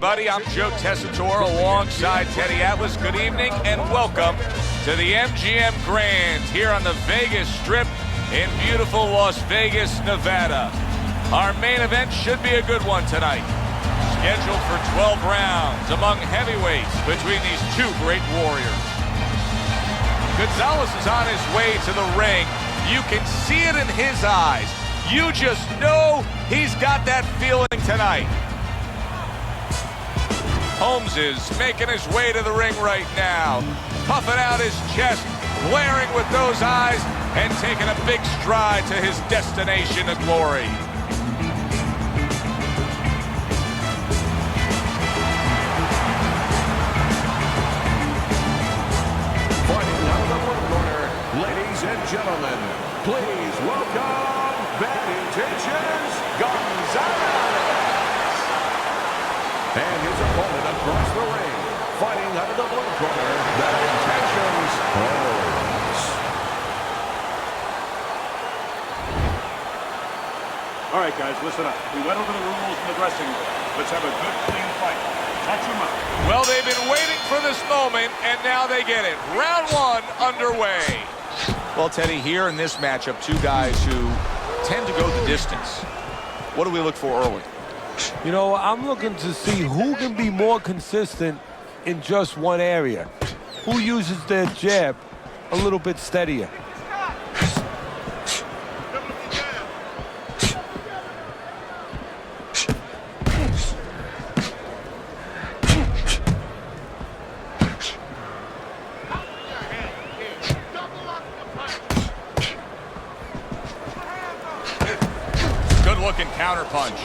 everybody. I'm Joe Tessitore alongside Teddy Atlas. Good evening and welcome to the MGM Grand here on the Vegas Strip in beautiful Las Vegas, Nevada. Our main event should be a good one tonight. Scheduled for 12 rounds among heavyweights between these two great warriors. Gonzalez is on his way to the ring. You can see it in his eyes. You just know he's got that feeling tonight. Holmes is making his way to the ring right now, puffing out his chest, glaring with those eyes, and taking a big stride to his destination of glory. Fighting out of the blue corner, ladies and gentlemen, please welcome Bad Intentions, Gonzalez. And his opponent across the ring, fighting out of the blue corner, Bad Intentions, Holmes. All right, guys, listen up. We went over the rules in the dressing room. Let's have a good, clean fight. Watch your mouth. Well, they've been waiting for this moment, and now they get it. Round one underway. Well, Teddy, here in this matchup, two guys who tend to go the distance. What do we look for early? You know, I'm looking to see who can be more consistent in just one area. Who uses their jab a little bit steadier. Good looking counter punch.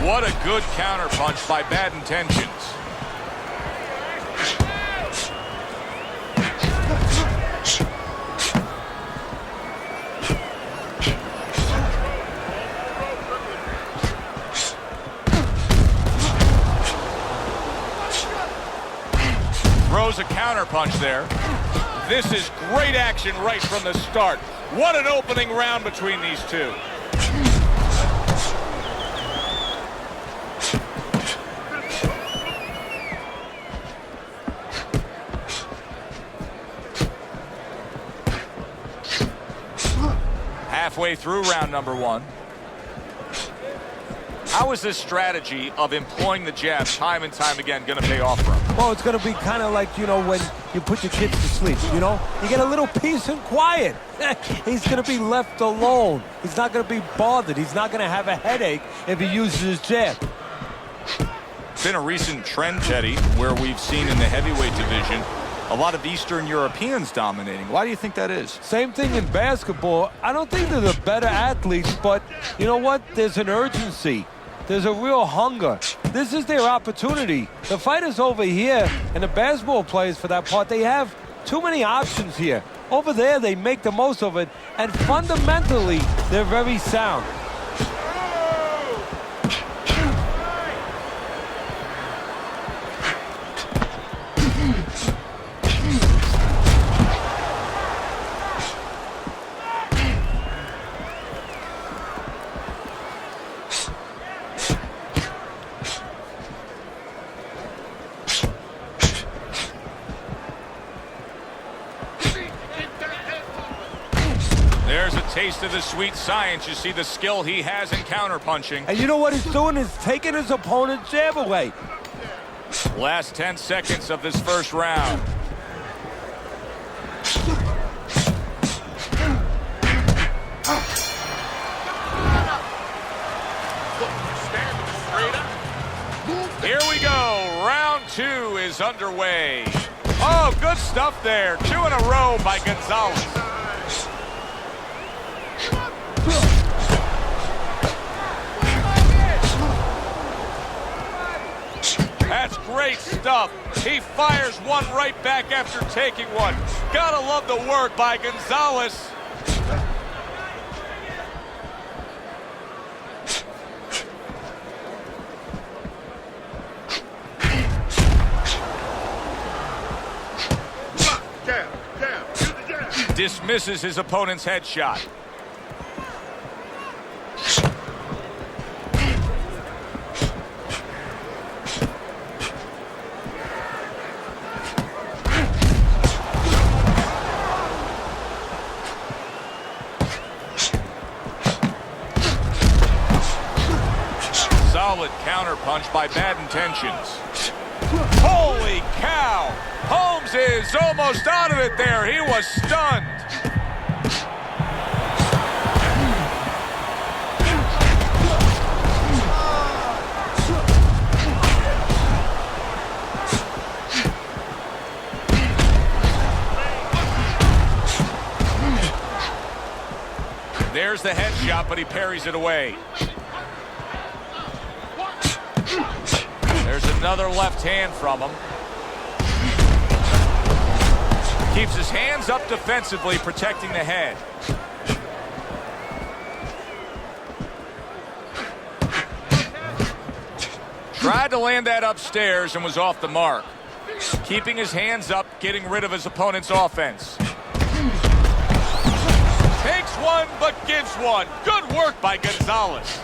What a good counter punch by Bad Intentions. Throws a counter punch there. This is great action right from the start. What an opening round between these two. Halfway through round number one. How is this strategy of employing the jab time and time again going to pay off for him? Well, it's going to be kind of like, you know, when you put your kids to sleep, you know? You get a little peace and quiet. He's going to be left alone. He's not going to be bothered. He's not going to have a headache if he uses his jab. It's been a recent trend, Teddy, where we've seen in the heavyweight division a lot of Eastern Europeans dominating. Why do you think that is? Same thing in basketball. I don't think they're the better athletes, but you know what? There's an urgency. There's a real hunger. This is their opportunity. The fighters over here, and the basketball players for that part, they have too many options here. Over there, they make the most of it, and fundamentally, they're very sound. There's a taste of the sweet science. You see the skill he has in counterpunching. And you know what he's doing is taking his opponent's jab away. Last 10 seconds of this first round. Here we go. Round two is underway. Oh, good stuff there. Two in a row by Gonzalez. That's great stuff. He fires one right back after taking one. Gotta love the work by Gonzalez. Jab, jab, use the Dismisses his opponent's headshot. Solid counterpunch by Bad Intentions. Holy cow! Holmes is almost out of it there. He was stunned. There's the headshot, but he parries it away. There's another left hand from him. Keeps his hands up defensively, protecting the head. Tried to land that upstairs and was off the mark. Keeping his hands up, getting rid of his opponent's offense. Takes one, but gives one. Good work by Gonzalez.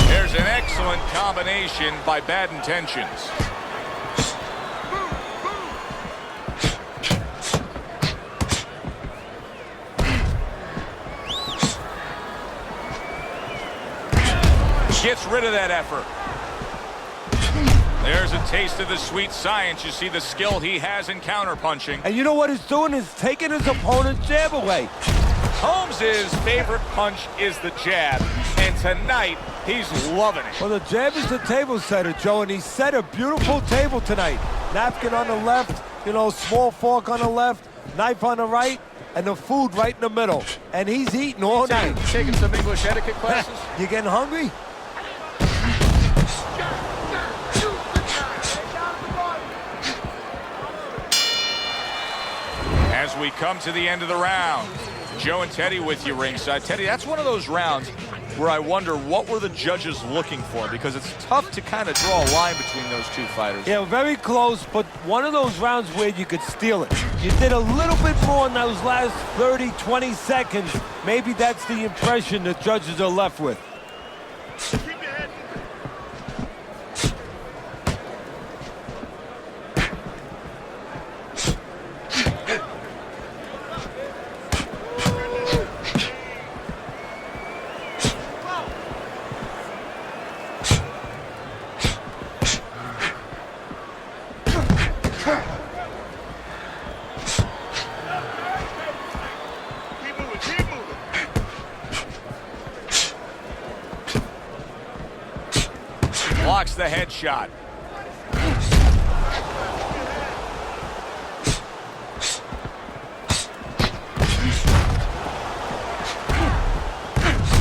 There's an excellent combination by Bad Intentions. Gets rid of that effort. There's a taste of the sweet science. You see the skill he has in counterpunching. And you know what he's doing is taking his opponent's jab away. Holmes' favorite punch is the jab, and tonight he's loving it. Well, the jab is the table setter, Joe, and he set a beautiful table tonight. Napkin on the left, small fork on the left, knife on the right, and the food right in the middle. And he's eating all night. Taking some English etiquette classes? You getting hungry? As we come to the end of the round, Joe and Teddy with you ringside. Teddy, that's one of those rounds where I wonder what were the judges looking for, because it's tough to kind of draw a line between those two fighters. Yeah, very close, but one of those rounds where you could steal it. You did a little bit more in those last 30, 20 seconds. Maybe that's the impression the judges are left with. Blocks the headshot.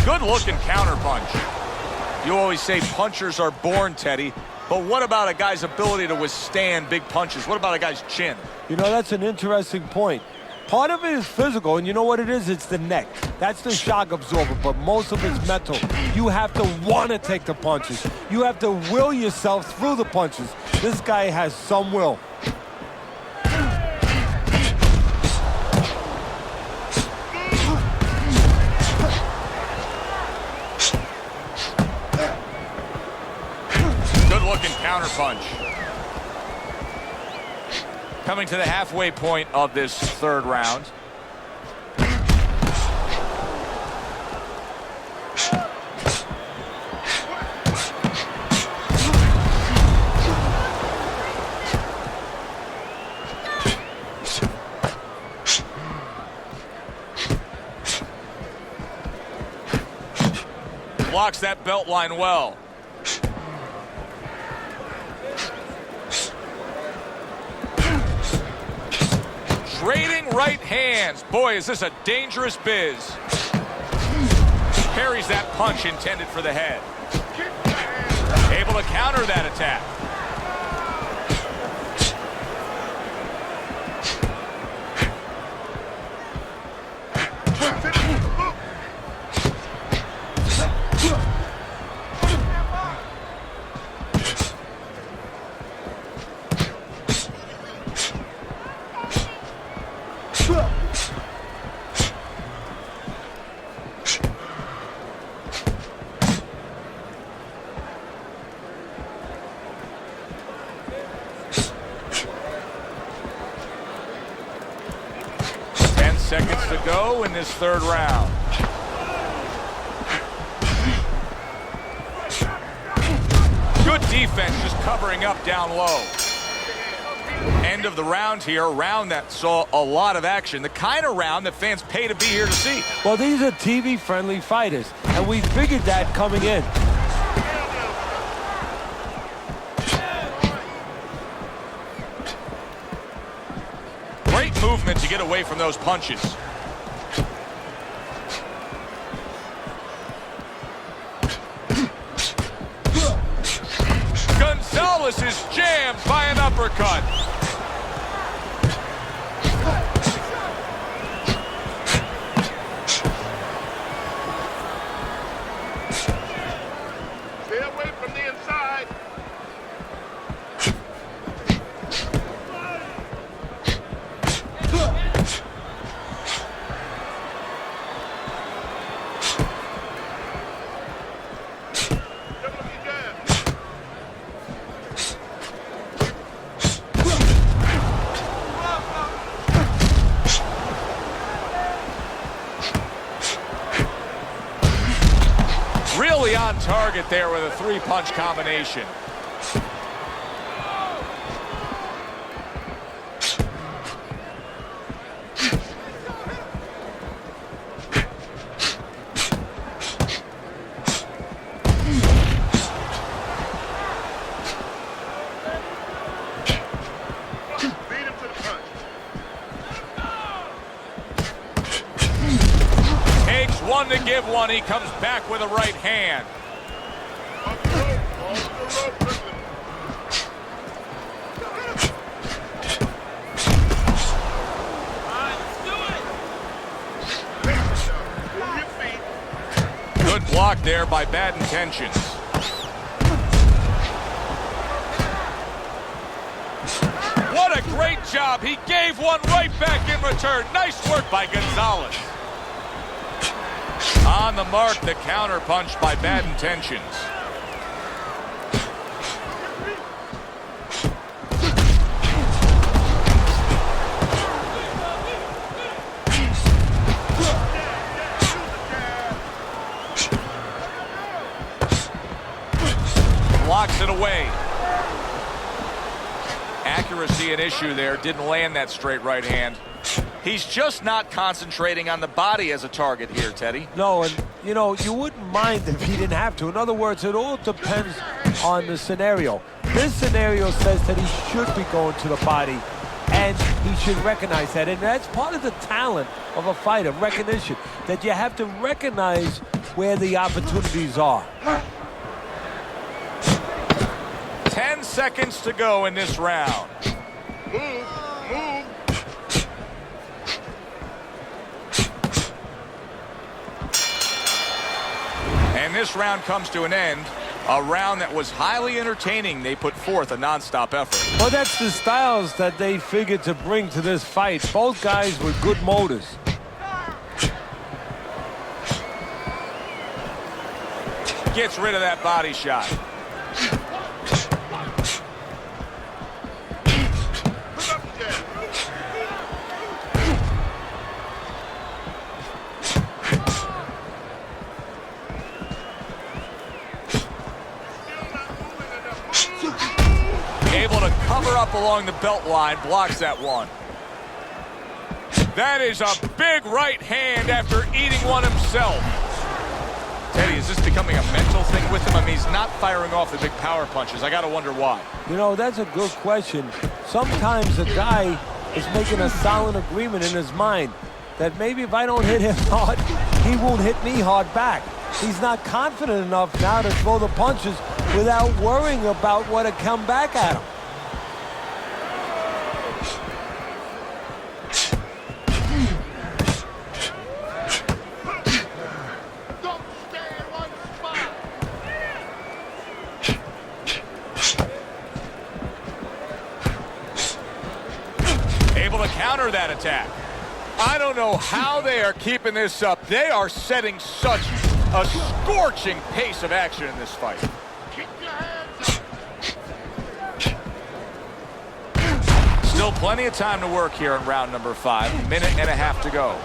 Good looking counterpunch. You always say punchers are born, Teddy, but what about a guy's ability to withstand big punches? What about a guy's chin? That's an interesting point. Part of it is physical, and you know what it is? It's the neck. That's the shock absorber, but most of it's mental. You have to want to take the punches. You have to will yourself through the punches. This guy has some will. Good-looking counterpunch. Coming to the halfway point of this third round. Blocks that belt line well. Trading right hands. Boy, is this a dangerous biz. Parries that punch intended for the head. Able to counter that attack. go in this third round. Good defense, just covering up down low. End of the round here, a round that saw a lot of action. The kind of round that fans pay to be here to see. Well, these are TV-friendly fighters, and we figured that coming in. Great movement to get away from those punches. Gonzalez is jammed by an uppercut. Stay away from the inside. Really on target there with a three-punch combination. Beat him to the punch. Takes one to give one. He comes back with a right hand. Off the rope, Brooklyn. Move your feet. Good block there by Bad Intentions. What a great job. He gave one right back in return. Nice work by Gonzalez. On the mark, the counter punch by Bad Intentions. Blocks it away. Accuracy an issue there. Didn't land that straight right hand. He's just not concentrating on the body as a target here, Teddy. No, and, you know, you wouldn't mind if he didn't have to. In other words, it all depends on the scenario. This scenario says that he should be going to the body, and he should recognize that. And that's part of the talent of a fighter, recognition, that you have to recognize where the opportunities are. 10 seconds to go in this round. Move. And this round comes to an end. A round that was highly entertaining. They put forth a nonstop effort. Well, that's the styles that they figured to bring to this fight. Both guys with good motors. Gets rid of that body shot. Able to cover up along the belt line, blocks that one. That is a big right hand after eating one himself. Teddy, is this becoming a mental thing with him? I mean, he's not firing off the big power punches. I got to wonder why. You know, that's a good question. Sometimes a guy is making a solid agreement in his mind that maybe if I don't hit him hard, he won't hit me hard back. He's not confident enough now to throw the punches without worrying about what will come back at him. Able to counter that attack. I don't know how they are keeping this up. They are setting such a scorching pace of action in this fight. Keep your hands up. Still plenty of time to work here in round number 5. Minute and a half to go.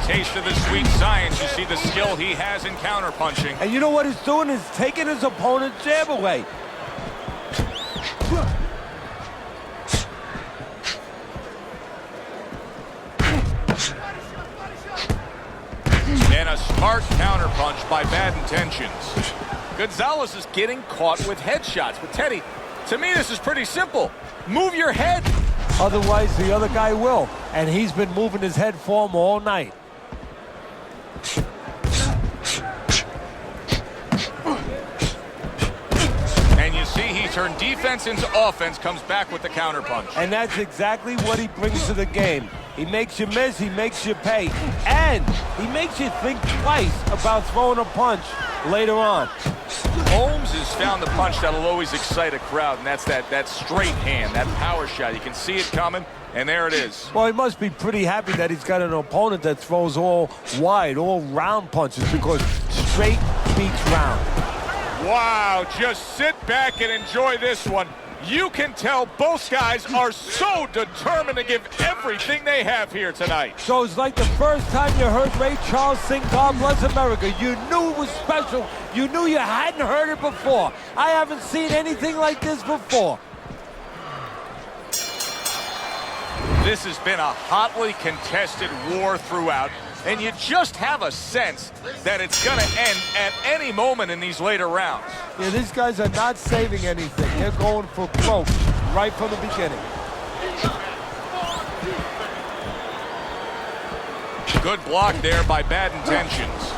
taste of the sweet science. You see the skill he has in counterpunching. And you know what he's doing is taking his opponent's jab away. And a smart counterpunch by Bad Intentions. Gonzalez is getting caught with headshots. But Teddy, to me this is pretty simple. Move your head. Otherwise, the other guy will. And he's been moving his head for him all night. And you see he turned defense into offense, comes back with the counterpunch. And that's exactly what he brings to the game. He makes you miss, he makes you pay. And he makes you think twice about throwing a punch later on. Holmes has found the punch that'll always excite a crowd, and that's that straight hand, that power shot. You can see it coming, and there it is. Well, he must be pretty happy that he's got an opponent that throws all wide, all round punches, because straight beats round. Wow, just sit back and enjoy this one. You can tell both guys are so determined to give everything they have here tonight. So it's like the first time you heard Ray Charles sing God Bless America. You knew it was special. You knew you hadn't heard it before. I haven't seen anything like this before. This has been a hotly contested war throughout, and you just have a sense that it's going to end at any moment in these later rounds. Yeah, these guys are not saving anything. They're going for broke right from the beginning. Good block there by Bad Intentions.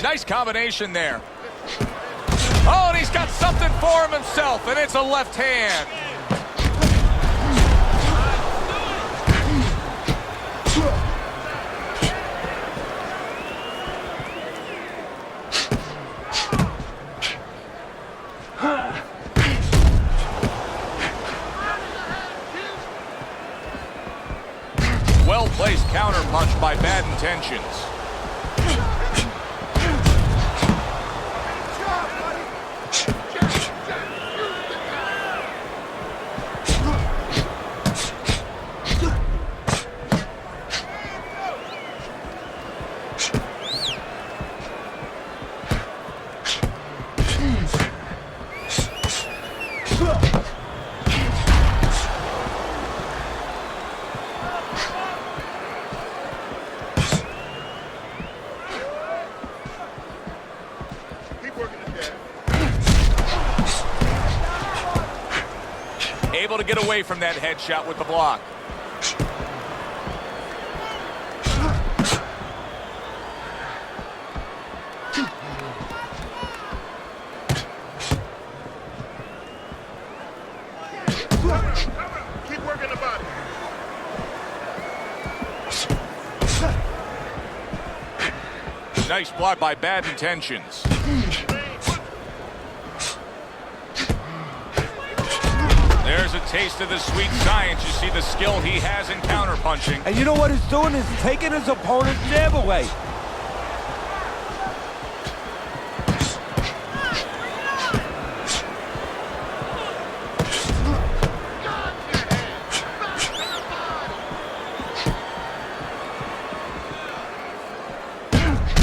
Nice combination there. Oh, and he's got something for him himself, and it's a left hand. Well-placed counterpunch by Bad Intentions. Able to get away from that headshot with the block. Keep working the body. Nice block by Bad Intentions. There's a taste of the sweet science. You see the skill he has in counterpunching. And you know what he's doing is taking his opponent's jab away.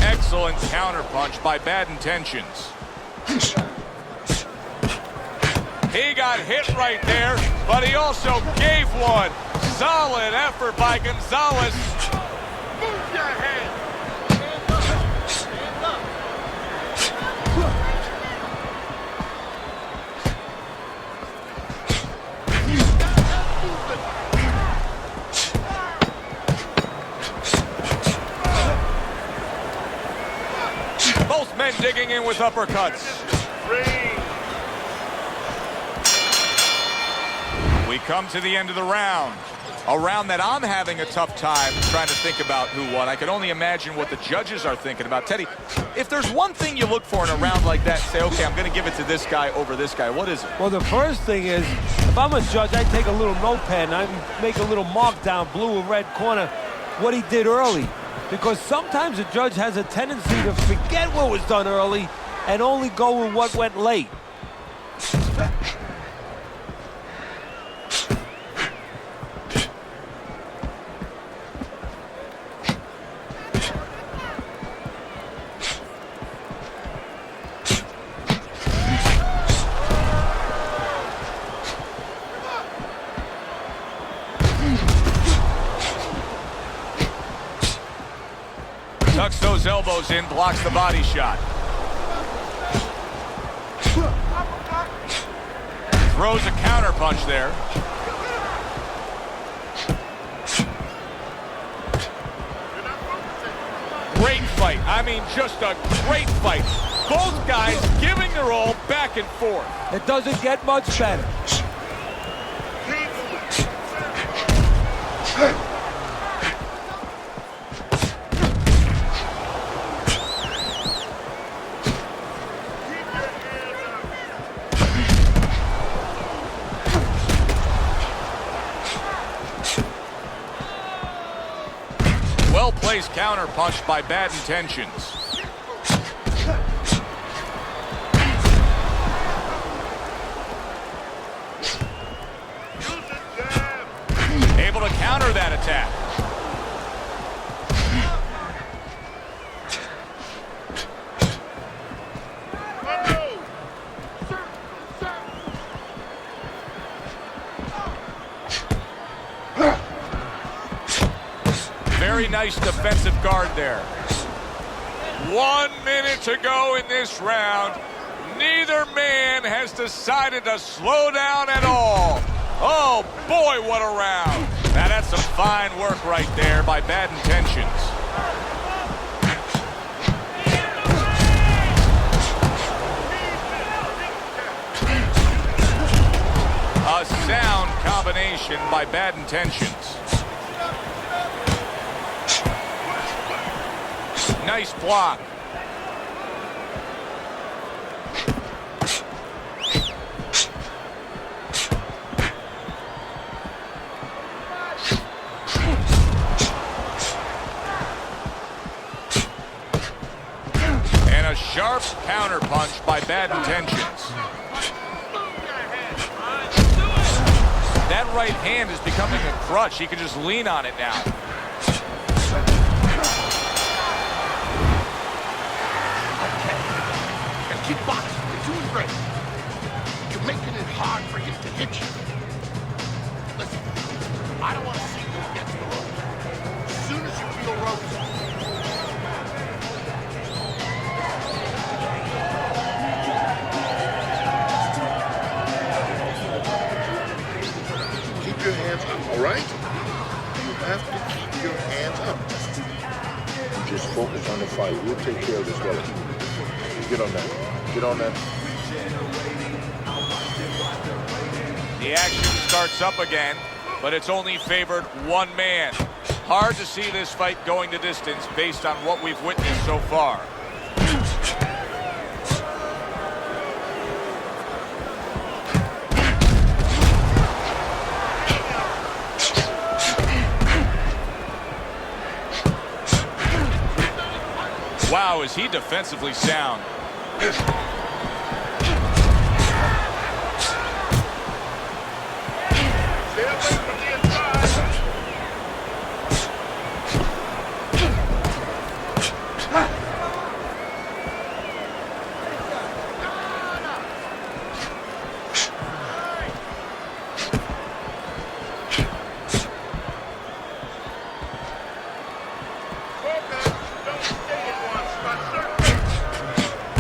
Excellent counterpunch by Bad Intentions. He got hit right there, but he also gave one. Solid effort by Gonzalez. Move your head. Both men digging in with uppercuts. We come to the end of the round. A round that I'm having a tough time trying to think about who won. I can only imagine what the judges are thinking about. Teddy, if there's one thing you look for in a round like that, say, okay, I'm going to give it to this guy over this guy, what is it? Well, the first thing is, if I'm a judge, I take a little notepad and I make a little mark down blue or red corner what he did early. because sometimes a judge has a tendency to forget what was done early and only go with what went late. Tucks those elbows in, blocks the body shot. Throws a counter punch there. Great fight. I mean, just a great fight. Both guys giving their all back and forth. It doesn't get much better. Well-placed counter punch by Bad Intentions. Able to counter that attack. Very nice defensive guard there. 1 minute to go in this round. Neither man has decided to slow down at all. Oh, boy, what a round. Now, that's some fine work right there by Bad Intentions. A sound combination by Bad Intentions. Nice block. And a sharp counter punch by Bad Intentions. That right hand is becoming a crutch. He can just lean on it now. Keep boxing. You're doing great. You're making it hard for him to hit you. Listen, I don't want to see you against the ropes. As soon as you feel ropes, keep your hands up, all right? You have to keep your hands up. Just focus on the fight. We'll take care of this well. Get on that. Get on that. The action starts up again, but it's only favored one man. Hard to see this fight going the distance based on what we've witnessed so far. Wow, is he defensively sound.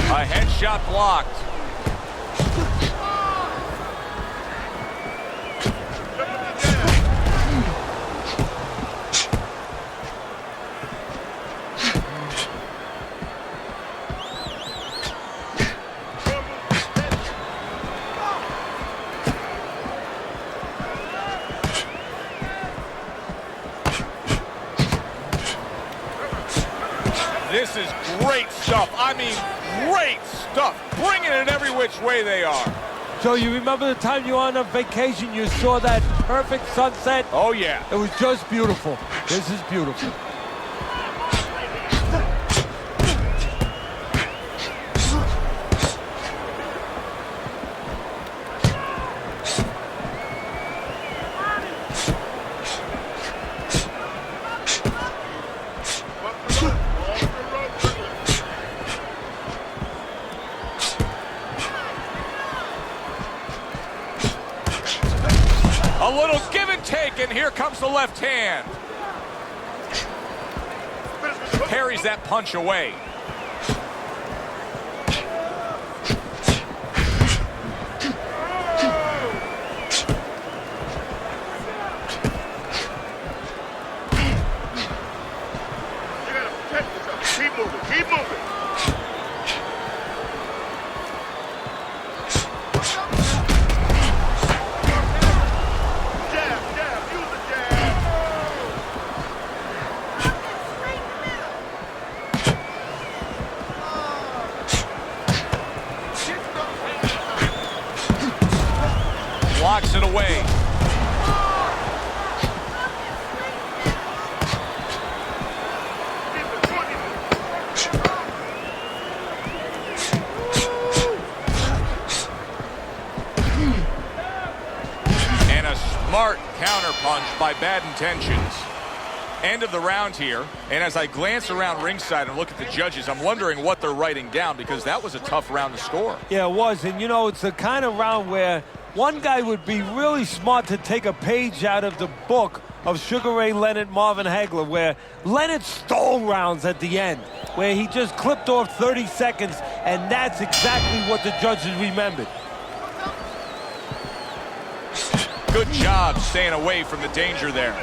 A headshot blocked. This is great stuff. I mean, great stuff. Bringing it every which way they are. So you remember the time you were on a vacation, you saw that perfect sunset? Oh, yeah. It was just beautiful. This is beautiful. little give and take, and here comes the left hand. Parries that punch away. Keep moving, keep moving. Jab, jab, use the jab. Blocks it away. Smart counterpunch by Bad Intentions. End of the round here, and as I glance around ringside and look at the judges, I'm wondering what they're writing down, because that was a tough round to score. Yeah, it was, and you know, it's the kind of round where one guy would be really smart to take a page out of the book of Sugar Ray Leonard, Marvin Hagler, where Leonard stole rounds at the end, where he just clipped off 30 seconds, and that's exactly what the judges remembered. Good job staying away from the danger there.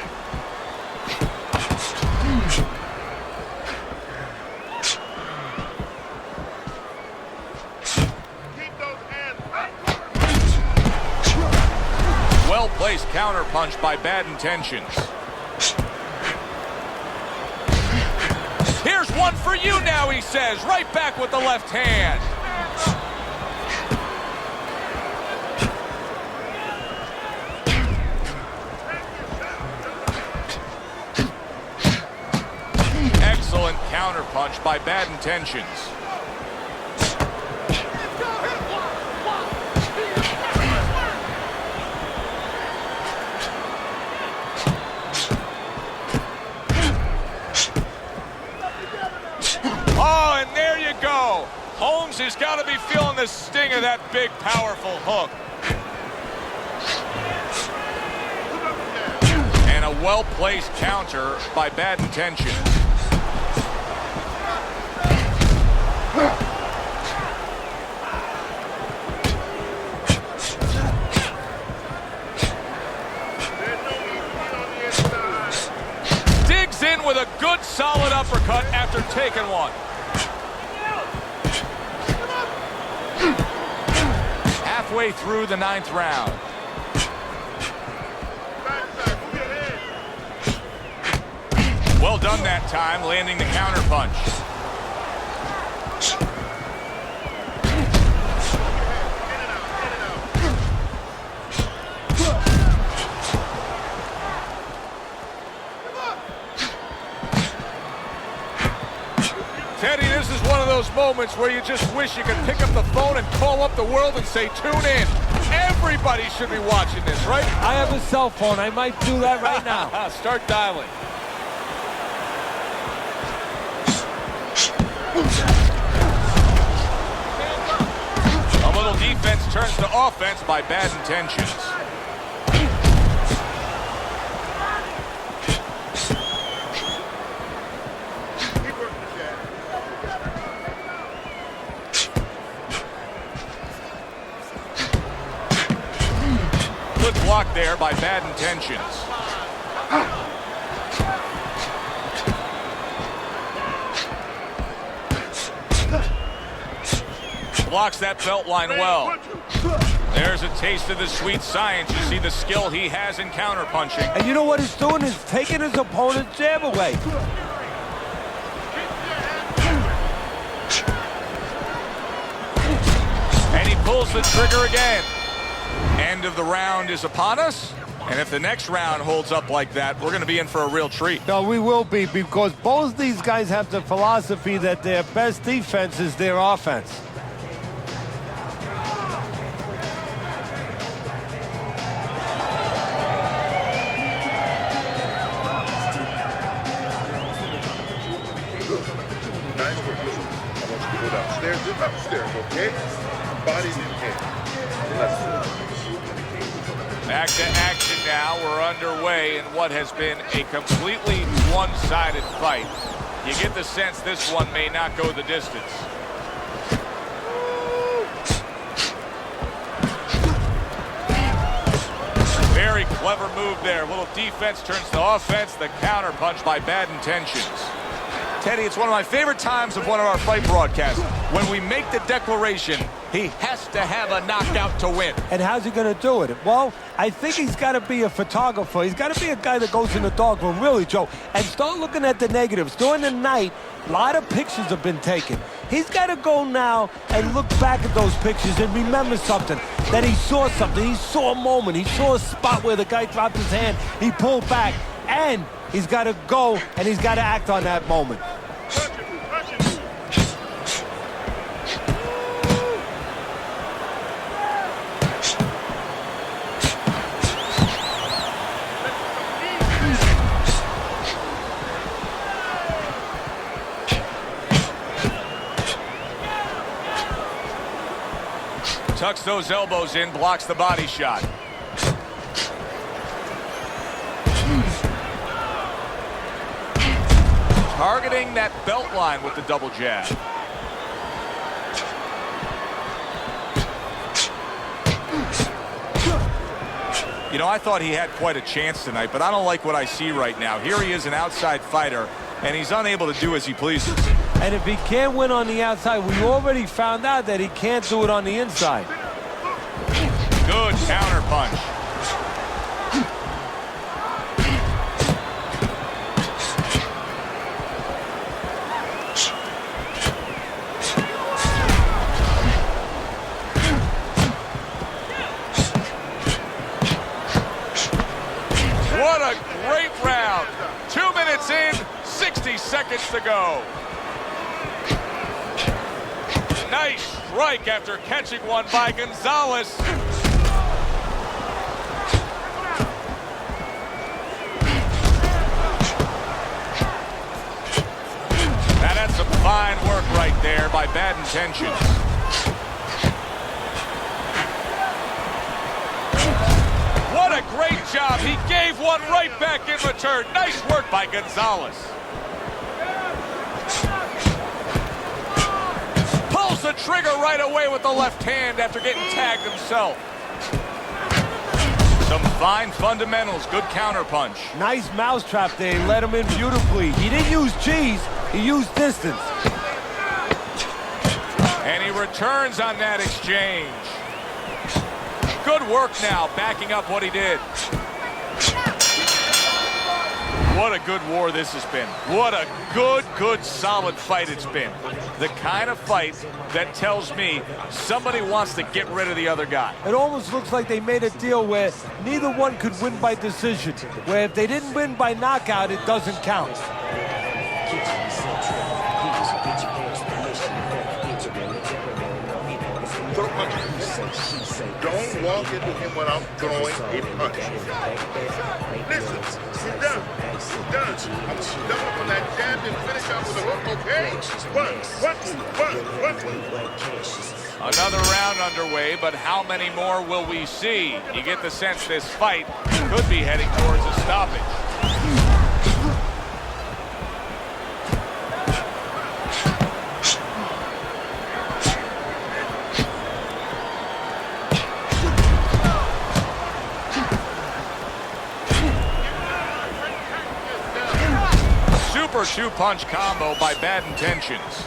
Keep those hands up. Well-placed counterpunch by Bad Intentions. Here's one for you now, he says, right back with the left hand. Excellent counterpunch by Bad Intentions. Oh, and there you go. Holmes has got to be feeling the sting of that big, powerful hook. And a well-placed counter by Bad Intentions. Digs in with a good, solid uppercut after taking one. Halfway through the 9th round. Well done that time, landing the counterpunch. Teddy, this is one of those moments where you just wish you could pick up the phone and call up the world and say, tune in. Everybody should be watching this, right? I have a cell phone. I might do that right now. Start dialing. A little defense turns to offense by Bad Intentions. Good block there by Bad Intentions. Blocks that belt line well. There's a taste of the sweet science. You see the skill he has in counterpunching. And you know what he's doing is taking his opponent's jab away. And he pulls the trigger again. End of the round is upon us. And if the next round holds up like that, we're going to be in for a real treat. No, we will be, because both these guys have the philosophy that their best defense is their offense. Nice work. Listen, I want you to go downstairs and upstairs, okay? Bodies in hand. Left foot. Back to action now. We're underway in what has been a completely one-sided fight. You get the sense this one may not go the distance. Very clever move there. A little defense turns to offense. The counter punch by Bad Intentions. Teddy, it's one of my favorite times of one of our fight broadcasts. When we make the declaration, he has to have a knockout to win. And how's he going to do it? Well, I think he's got to be a photographer. He's got to be a guy that goes in the darkroom, really, Joe, and start looking at the negatives. During the night, a lot of pictures have been taken. He's got to go now and look back at those pictures and remember something, that he saw something. He saw a moment. He saw a spot where the guy dropped his hand. He pulled back, and he's got to go, and he's got to act on that moment. Tucks those elbows in, blocks the body shot. Targeting that belt line with the double jab. You know, I thought he had quite a chance tonight, but I don't like what I see right now. Here he is, an outside fighter, and he's unable to do as he pleases. And if he can't win on the outside, we already found out that he can't do it on the inside. Good counter punch. What a great round. 2 minutes in, 60 seconds to go. Nice strike after catching one by Gonzalez. Now that's some fine work right there by Bad Intentions. What a great job. He gave one right back in return. Nice work by Gonzalez. Pulls the trigger right away with the left hand after getting tagged himself. Some fine fundamentals. Good counter punch. Nice mousetrap there. He let him in beautifully. He didn't use cheese. He used distance. And he returns on that exchange. Good work now, backing up what he did. What a good war this has been. What a good, solid fight it's been. The kind of fight that tells me somebody wants to get rid of the other guy. It almost looks like they made a deal where neither one could win by decision, where if they didn't win by knockout, it doesn't count. Throw punches. Don't walk into him without throwing a punch. Listen, he's done. He's done. I'm done from that jab and finish out with a hook, okay? One. Another round underway, but how many more will we see? You get the sense this fight could be heading towards a stoppage. Super two-punch combo by Bad Intentions.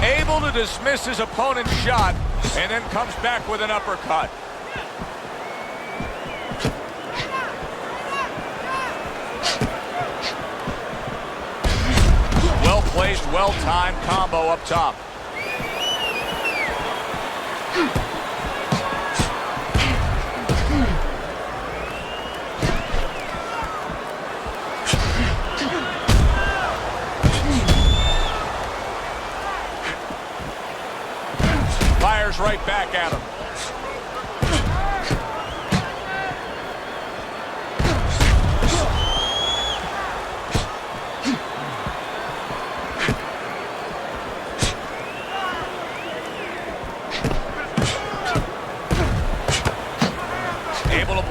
Able to dismiss his opponent's shot and then comes back with an uppercut. Well-placed, well-timed combo up top. Fires right back at him.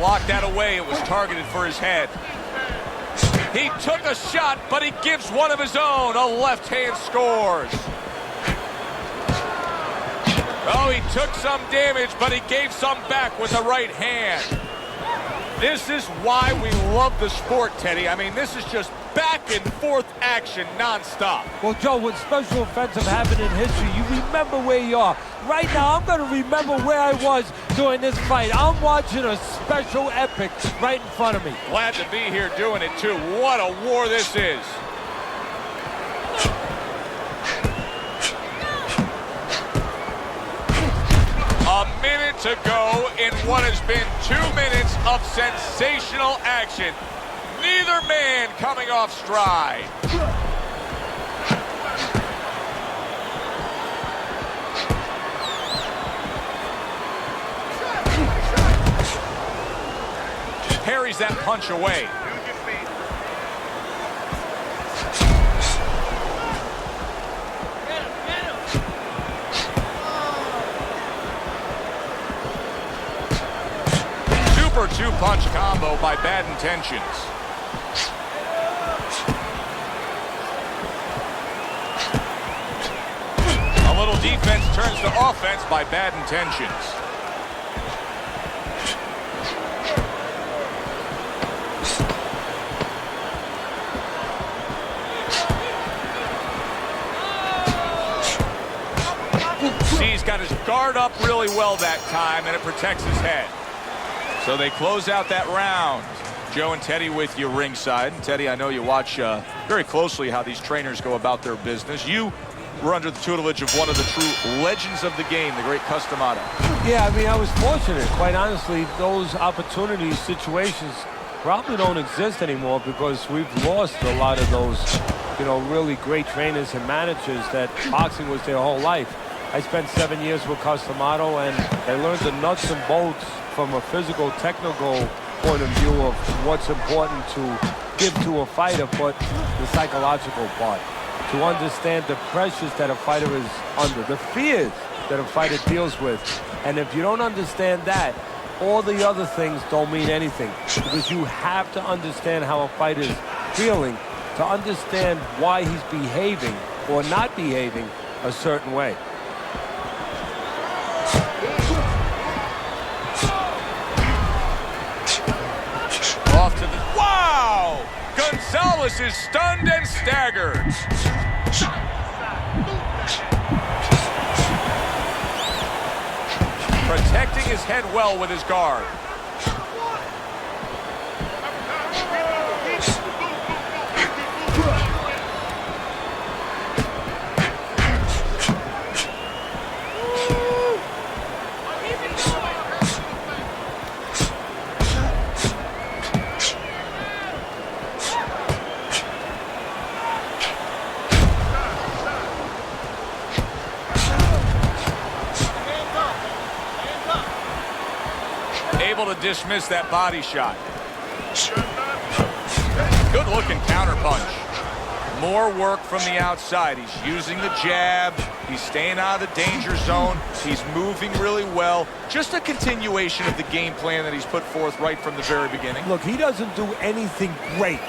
blocked that away. It was targeted for his head. He took a shot, but he gives one of his own. A left hand scores. Oh, he took some damage, but he gave some back with the right hand. This is why we love the sport, Teddy. I mean, this is just back and forth action nonstop. Well, Joe, when special offensive happen in history, you remember where you are. Right now, I'm going to remember where I was during this fight. I'm watching a special epic right in front of me. Glad to be here doing it, too. What a war this is. A minute to go in what has been 2 minutes of sensational action. Neither man coming off stride. Parries that punch away. Super two-punch combo by Bad Intentions. A little defense turns to offense by Bad Intentions. See, he's got his guard up really well that time, and it protects his head. So they close out that round. Joe and Teddy with you ringside. And Teddy, I know you watch very closely how these trainers go about their business. You were under the tutelage of one of the true legends of the game, the great Customato. Yeah, I mean, I was fortunate. Quite honestly, those opportunities, situations probably don't exist anymore because we've lost a lot of those, you know, really great trainers and managers that boxing was their whole life. I spent 7 years with Customato, and I learned the nuts and bolts from a physical, technical point of view of what's important to give to a fighter, but the psychological part. To understand the pressures that a fighter is under, the fears that a fighter deals with. And if you don't understand that, all the other things don't mean anything. Because you have to understand how a fighter is feeling to understand why he's behaving or not behaving a certain way. Off to the... Wow! Gonzalez is stunned and staggered. Protecting his head well with his guard. Able to dismiss that body shot. Good looking counter punch. More work from the outside. He's using the jab. He's staying out of the danger zone. He's moving really well. Just a continuation of the game plan that he's put forth right from the very beginning. Look, he doesn't do anything great,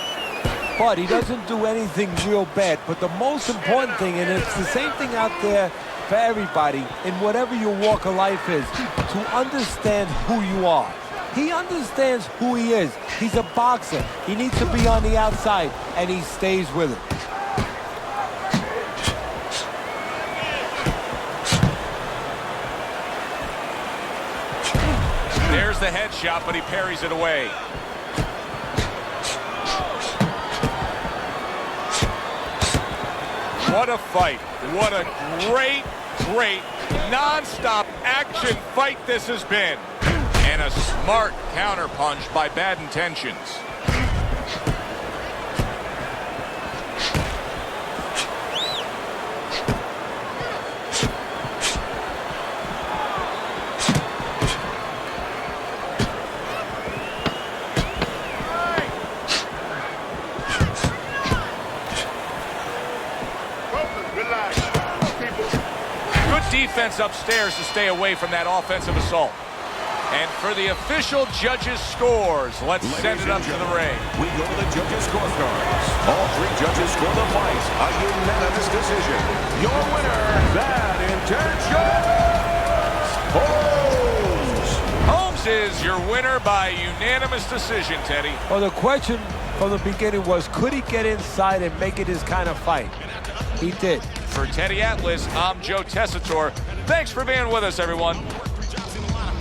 but he doesn't do anything real bad. But the most important thing, and it's the same thing out there for everybody in whatever your walk of life is, to understand who you are. He understands who he is. He's a boxer. He needs to be on the outside, and he stays with it. There's the headshot, but he parries it away. What a fight. What a great, non-stop action fight this has been. And a smart counterpunch by Bad Intentions. Good defense upstairs to stay away from that offensive assault. And for the official judges' scores, let's send it up to the ring. We go to the judges' scorecards. All three judges score the fight a unanimous decision. Your winner, Bad Intentions, Holmes. Holmes is your winner by unanimous decision, Teddy. Well, the question from the beginning was, could he get inside and make it his kind of fight? He did. For Teddy Atlas, I'm Joe Tessitore. Thanks for being with us, everyone.